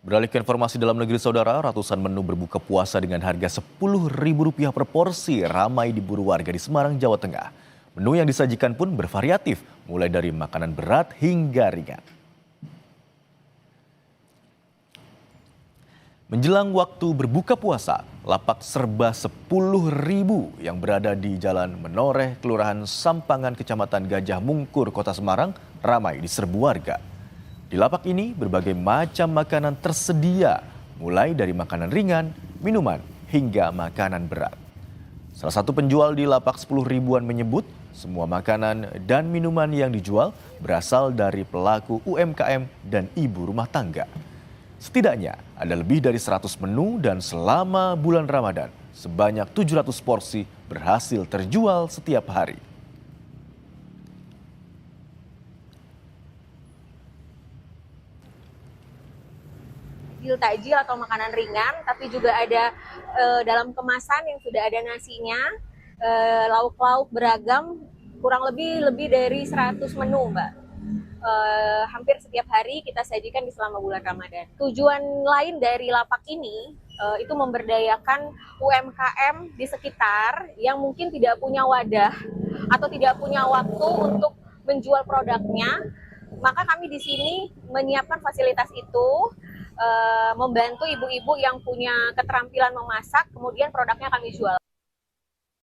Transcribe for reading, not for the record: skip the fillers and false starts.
Beralih ke informasi dalam negeri saudara, ratusan menu berbuka puasa dengan harga Rp10.000 per porsi ramai diburu warga di Semarang, Jawa Tengah. Menu yang disajikan pun bervariatif, mulai dari makanan berat hingga ringan. Menjelang waktu berbuka puasa, lapak serba Rp10.000 yang berada di Jalan Menoreh, Kelurahan Sampangan, Kecamatan Gajah Mungkur, Kota Semarang, ramai diserbu warga. Di lapak ini berbagai macam makanan tersedia, mulai dari makanan ringan, minuman, hingga makanan berat. Salah satu penjual di lapak 10 ribuan menyebut semua makanan dan minuman yang dijual berasal dari pelaku UMKM dan ibu rumah tangga. Setidaknya ada lebih dari 100 menu dan selama bulan Ramadan sebanyak 700 porsi berhasil terjual setiap hari. Takjil atau makanan ringan, tapi juga ada dalam kemasan yang sudah ada nasinya, lauk-lauk beragam, kurang lebih dari 100 menu, Mbak. Hampir setiap hari kita sajikan di selama bulan Ramadan. Tujuan lain dari lapak ini itu memberdayakan UMKM di sekitar yang mungkin tidak punya wadah atau tidak punya waktu untuk menjual produknya. Maka kami di sini menyiapkan fasilitas itu, membantu ibu-ibu yang punya keterampilan memasak, kemudian produknya kami jual.